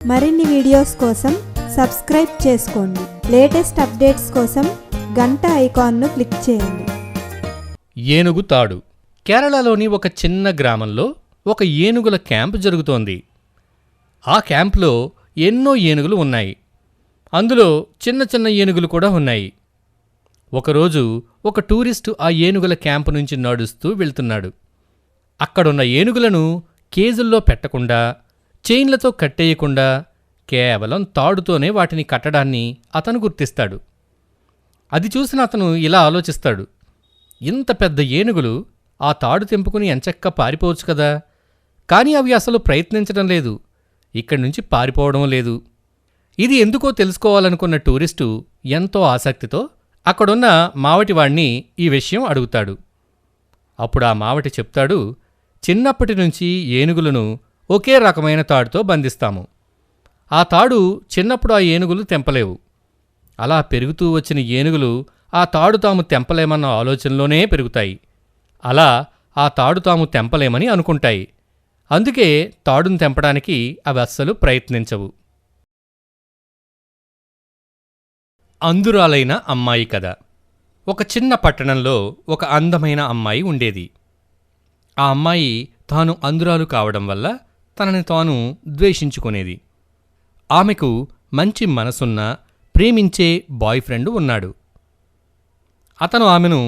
మరిన్ని వీడియోస్ కోసం సబ్స్క్రైబ్ చేసుకోండి. లేటెస్ట్ అప్డేట్స్ కోసం గంట ఐకాన్ను క్లిక్ చేయండి. ఏనుగు తాడు. కేరళలోని ఒక చిన్న గ్రామంలో ఒక ఏనుగుల క్యాంప్ జరుగుతోంది. ఆ క్యాంప్లో ఎన్నో ఏనుగులు ఉన్నాయి. అందులో చిన్న చిన్న ఏనుగులు కూడా ఉన్నాయి. ఒకరోజు ఒక టూరిస్టు ఆ ఏనుగుల క్యాంపు నుంచి నడుస్తూ వెళ్తున్నాడు. అక్కడున్న ఏనుగులను కేజుల్లో పెట్టకుండా, చైన్లతో కట్టేయకుండా కేవలం తాడుతోనే వాటిని కట్టడాన్ని అతను గుర్తిస్తాడు. అది చూసిన అతను ఇలా ఆలోచిస్తాడు, ఇంత పెద్ద ఏనుగులు ఆ తాడు తెంపుకుని ఎంచక్క పారిపోవచ్చు కదా, కానీ అవి అసలు ప్రయత్నించడం లేదు, ఇక్కడి నుంచి పారిపోవడం లేదు. ఇది ఎందుకో తెలుసుకోవాలనుకున్న టూరిస్టు ఎంతో ఆసక్తితో అక్కడున్న మావటివాణ్ణి ఈ విషయం అడుగుతాడు. అప్పుడు ఆ మావటి చెప్తాడు, చిన్నప్పటి నుంచి ఏనుగులను ఒకే రకమైన తాడుతో బంధిస్తాము. ఆ తాడు చిన్నప్పుడు ఆ ఏనుగులు తెంపలేవు. అలా పెరుగుతూ వచ్చిన ఏనుగులు ఆ తాడు తాము తెంపలేమన్న ఆలోచనలోనే పెరుగుతాయి. అలా ఆ తాడు తాము తెంపలేమని అనుకుంటాయి. అందుకే తాడును తెంపడానికి అవి అస్సలు ప్రయత్నించవు. అందురాలైన అమ్మాయి కథ. ఒక చిన్న పట్టణంలో ఒక అందమైన అమ్మాయి ఉండేది. ఆ అమ్మాయి తాను అందురాలు కావడం వల్ల తనని తాను ద్వేషించుకునేది. ఆమెకు మంచి మనసున్న, ప్రేమించే బాయ్ ఫ్రెండ్ ఉన్నాడు. అతను ఆమెను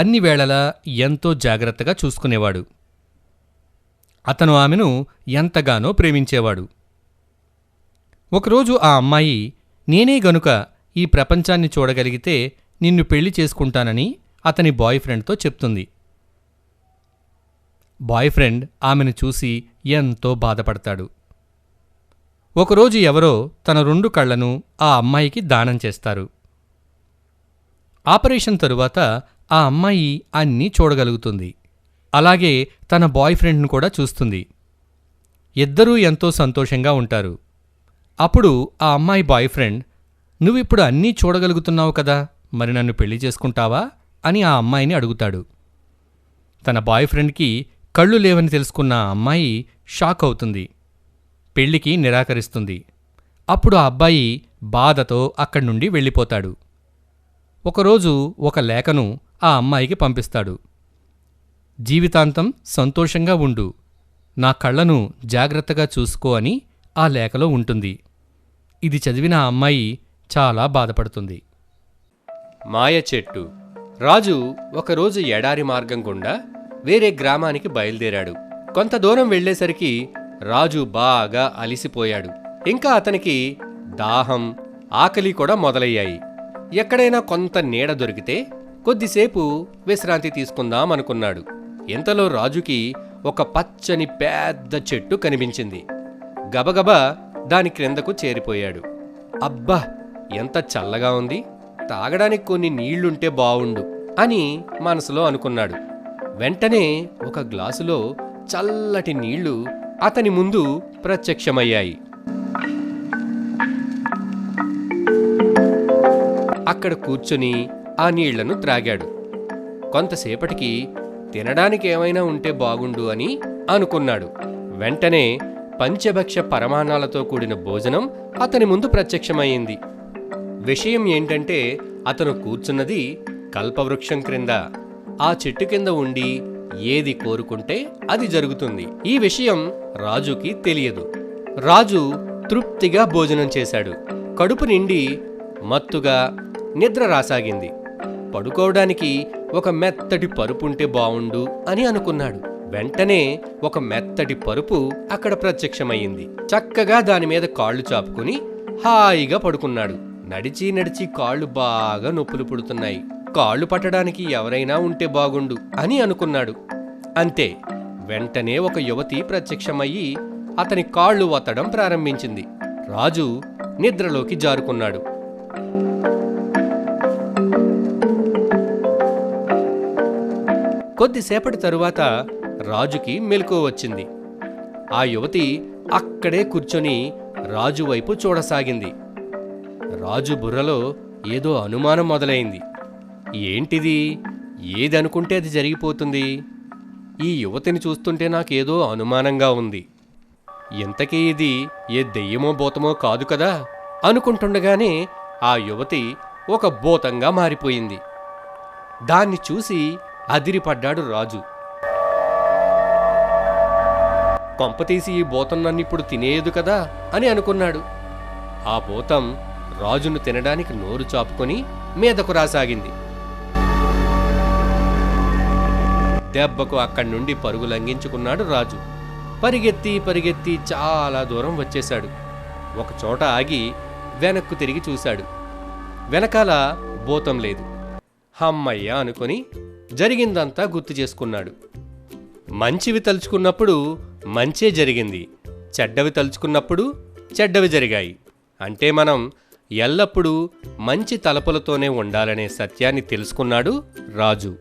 అన్ని వేళలా ఎంతో జాగ్రత్తగా చూసుకునేవాడు. అతను ఆమెను ఎంతగానో ప్రేమించేవాడు. ఒకరోజు ఆ అమ్మాయి, నేనే గనుక ఈ ప్రపంచాన్ని చూడగలిగితే నిన్ను పెళ్లి చేసుకుంటానని అతని బాయ్ ఫ్రెండ్తో చెప్తుంది. బాయ్ ఫ్రెండ్ ఆమెను చూసి ఎంతో బాధపడతాడు. ఒకరోజు ఎవరో తన 2 కళ్లను ఆ అమ్మాయికి దానం చేస్తారు. ఆపరేషన్ తరువాత ఆ అమ్మాయి అన్నీ చూడగలుగుతుంది. అలాగే తన బాయ్ ఫ్రెండ్ను కూడా చూస్తుంది. ఇద్దరూ ఎంతో సంతోషంగా ఉంటారు. అప్పుడు ఆ అమ్మాయి బాయ్ ఫ్రెండ్, నువ్విప్పుడు అన్నీ చూడగలుగుతున్నావు కదా, మరి నన్ను పెళ్లి చేసుకుంటావా అని ఆ అమ్మాయిని అడుగుతాడు. తన బాయ్ ఫ్రెండ్కి కళ్ళు లేవని తెలుసుకున్న ఆ అమ్మాయి షాక్ అవుతుంది. పెళ్లికి నిరాకరిస్తుంది. అప్పుడు ఆ అబ్బాయి బాధతో అక్కడి నుండి వెళ్ళిపోతాడు. ఒకరోజు ఒక లేఖను ఆ అమ్మాయికి పంపిస్తాడు. జీవితాంతం సంతోషంగా ఉండు, నా కళ్ళను జాగ్రత్తగా చూసుకో అని ఆ లేఖలో ఉంటుంది. ఇది చదివిన ఆ అమ్మాయి చాలా బాధపడుతుంది. మాయ చెట్టు. రాజు ఒకరోజు ఎడారి మార్గం గుండా వేరే గ్రామానికి బయలుదేరాడు. కొంత దూరం వెళ్లేసరికి రాజు బాగా అలిసిపోయాడు. ఇంకా అతనికి దాహం, ఆకలి కూడా మొదలయ్యాయి. ఎక్కడైనా కొంత నీడ దొరికితే కొద్దిసేపు విశ్రాంతి తీసుకుందాం అనుకున్నాడు. ఇంతలో రాజుకి ఒక పచ్చని పెద్ద చెట్టు కనిపించింది. గబగబా దాని క్రిందకు చేరిపోయాడు. అబ్బా, ఎంత చల్లగా ఉంది, తాగడానికి కొన్ని నీళ్లుంటే బావుండు అని మనసులో అనుకున్నాడు. వెంటనే ఒక గ్లాసులో చల్లటి నీళ్లు అతని ముందు ప్రత్యక్షమయ్యాయి. అక్కడ కూర్చొని ఆ నీళ్లను త్రాగాడు. కొంతసేపటికి తినడానికి ఏమైనా ఉంటే బాగుండు అని అనుకున్నాడు. వెంటనే పంచభక్ష పరమాణాలతో కూడిన భోజనం అతని ముందు ప్రత్యక్షమయ్యింది. విషయం ఏంటంటే అతను కూర్చున్నది కల్పవృక్షం క్రింద. ఆ చెట్టు కింద ఉండి ఏది కోరుకుంటే అది జరుగుతుంది. ఈ విషయం రాజుకి తెలియదు. రాజు తృప్తిగా భోజనం చేశాడు. కడుపు నిండి మత్తుగా నిద్ర రాసాగింది. పడుకోవడానికి ఒక మెత్తటి పరుపుంటే బావుండు అని అనుకున్నాడు. వెంటనే ఒక మెత్తటి పరుపు అక్కడ ప్రత్యక్షమయ్యింది. చక్కగా దానిమీద కాళ్ళు చాపుకుని హాయిగా పడుకున్నాడు. నడిచి నడిచి కాళ్ళు బాగా నొప్పులు పుడుతున్నాయి. కాళ్ళు పట్టడానికి ఎవరైనా ఉంటే బాగుండు అని అనుకున్నాడు. అంతే, వెంటనే ఒక యువతి ప్రత్యక్షమయ్యి అతని కాళ్ళు వత్తడం ప్రారంభించింది. రాజు నిద్రలోకి జారుకున్నాడు. కొద్దిసేపటి తరువాత రాజుకి మెలకువ వచ్చింది. ఆ యువతి అక్కడే కూర్చొని రాజు వైపు చూడసాగింది. రాజు బుర్రలో ఏదో అనుమానం మొదలైంది. ఏంటిది? ఏదనుకుంటే అది జరిగిపోతుంది. ఈ యువతిని చూస్తుంటే నాకేదో అనుమానంగా ఉంది. ఇంతకీ ఇది ఏ దెయ్యమో భూతమో కాదు కదా అనుకుంటుండగానే ఆ యువతి ఒక భూతంగా మారిపోయింది. దాన్ని చూసి అదిరిపడ్డాడు రాజు. కొంపతీసి ఈ భూతం నన్నిప్పుడు తినేయదు కదా అని అనుకున్నాడు. ఆ భూతం రాజును తినడానికి నోరు చాపుకొని మీదకు రాసాగింది. దెబ్బకు అక్కడి నుండి పరుగు లంఘించుకున్నాడు రాజు. పరిగెత్తి పరిగెత్తి చాలా దూరం వచ్చేశాడు. ఒకచోట ఆగి వెనక్కు తిరిగి చూశాడు. వెనకాల భూతం లేదు. హమ్మయ్య అనుకొని జరిగిందంతా గుర్తు చేసుకున్నాడు. మంచివి తలుచుకున్నప్పుడు మంచే జరిగింది, చెడ్డవి తలుచుకున్నప్పుడు చెడ్డవి జరిగాయి. అంటే మనం ఎల్లప్పుడూ మంచి తలపులతోనే ఉండాలనే సత్యాన్ని తెలుసుకున్నాడు రాజు.